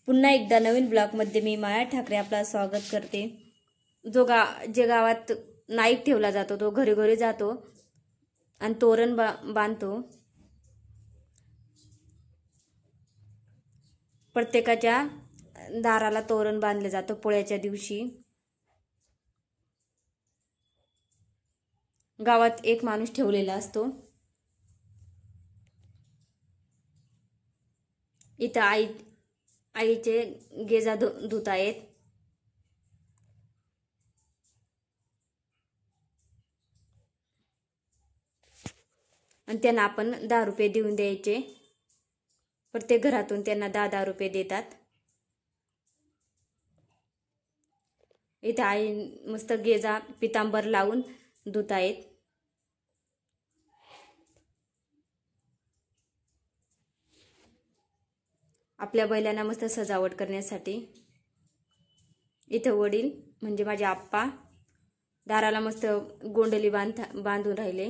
पुन्हा एकदा नवीन ब्लॉगमध्ये मी माया ठाकरे आपला स्वागत करते। जे गावात नाईक ठेवला जातो तो घरी घरी जातो आणि तोरण बांधतो। प्रत्येकाच्या दाराला तोरण बांधले जातो पोळ्याच्या दिवशी। गावात एक माणूस ठेवलेला असतो। इथं आईचे गेजा धुत आहेत। आणि त्यांना आपण 10 रुपये देऊन द्यायचे। प्रत्येक घरातून त्यांना 10 रुपये देतात। इथे आई मस्त गेजा पितांबर लावून धुत आहेत। आपल्या बैलांना मस्त सजावट करण्यासाठी इथे वडील म्हणजे माझे आप्पा दाराला मस्त गोंडली बांधून राहिले।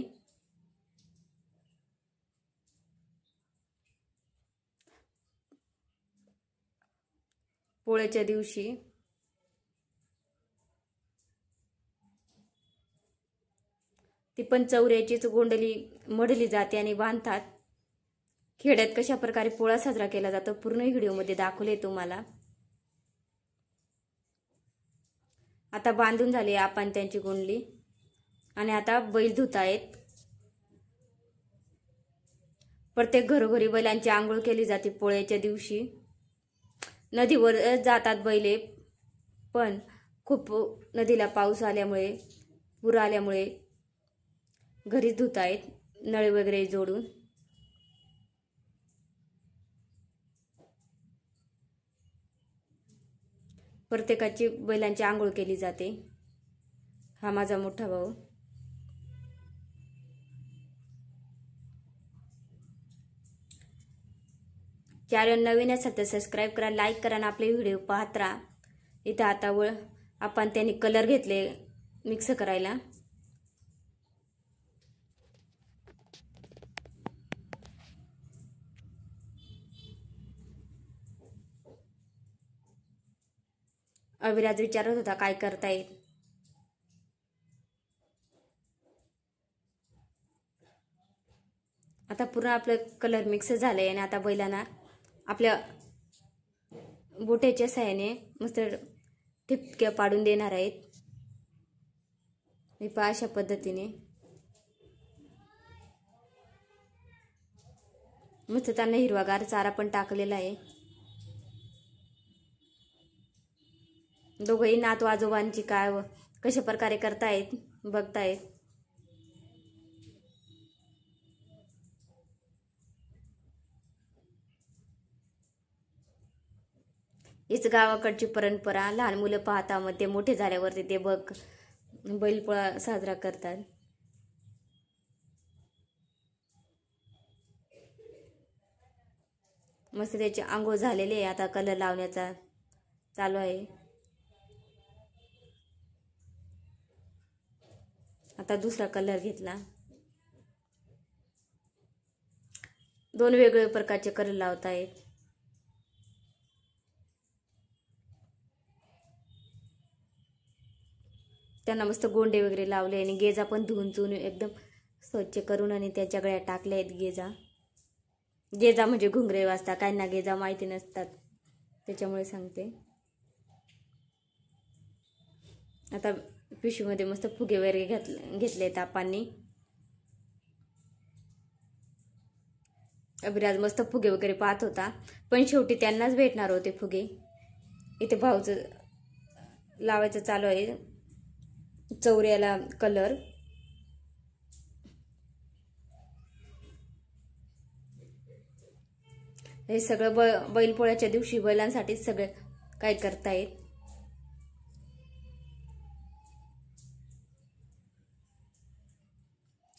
पोळ्याच्या दिवशी ती पण चौऱ्याचीच गोंडली मढली जाते आणि बांधतात। खेड्यात कशा प्रकारे पोळा साजरा केला जातो पूर्ण व्हिडिओमध्ये दाखवले तुम्हाला। आता बांधून झाली आपण त्यांची गोंडली आणि आता बैल धुत आहेत। प्रत्येक घरोघरी बैलांची आंघोळ केली जाते पोळ्याच्या दिवशी। नदीवर जातात बैले, पण खूप नदीला पाऊस आल्यामुळे पूर आल्यामुळे घरीच धुत आहेत नळ वगैरे जोडून। प्रत्येकाची बैलांची आंघोळ केली जाते। हा माझा मोठा भाऊ। चॅनल नवीन असेल तर सबस्क्राइब करा, लाईक करा आणि आपले व्हिडिओ पाहत राहा। इथे आता आपण त्यांनी कलर घेतले मिक्स करायला। अविराज विचारत होता काय करताय। आता पूर्ण आपलं कलर मिक्स झालंय आणि आता बैलांना आपल्या बोट्याच्या साहाय्याने मस्त ठिपक्या पाडून देणार आहेत। मी अशा पद्धतीने मस्त त्यांना हिरवागार चारा पण टाकलेला आहे। दोघंही नातू आजोबांची काय कशा प्रकारे करतायत बघतायत। हीच गावाकडची परंपरा। लहान मुलं पाहता मग ते मोठे झाल्यावरती ते बैलपोळा साजरा करतात। मस्त त्याची आंघोळ झालेली आहे। आता कलर लावण्याचा चालू आहे। आता दुसरा कलर घेतला। 2 वेगवेगळे प्रकारचे कलर लावतायत। त्यांना मस्त गोंडे वगैरे लावले आणि गेजा पण धुवून चुवून एकदम स्वच्छ करून आणि त्याच्या गळ्यात टाकले आहेत गेजा म्हणजे घुंगरे वाजता काहींना गेजा माहिती नसतात त्याच्यामुळे सांगते। आता पिशवीमध्ये मस्त फुगे वगैरे घेतलेत आपांनी। अभिराज मस्त फुगे वगैरे पाहत होता, पण शेवटी त्यांनाच भेटणार होते फुगे। इथे भाऊचं लावायचं चालू आहे चौऱ्याला कलर। हे सगळं बैलपोळ्याच्या दिवशी बैलांसाठी सगळं काय करतायत।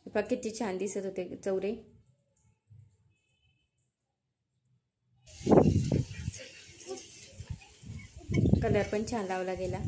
बघा किती छान दिसत होते चौरे। कलर पण छान लावला गेला।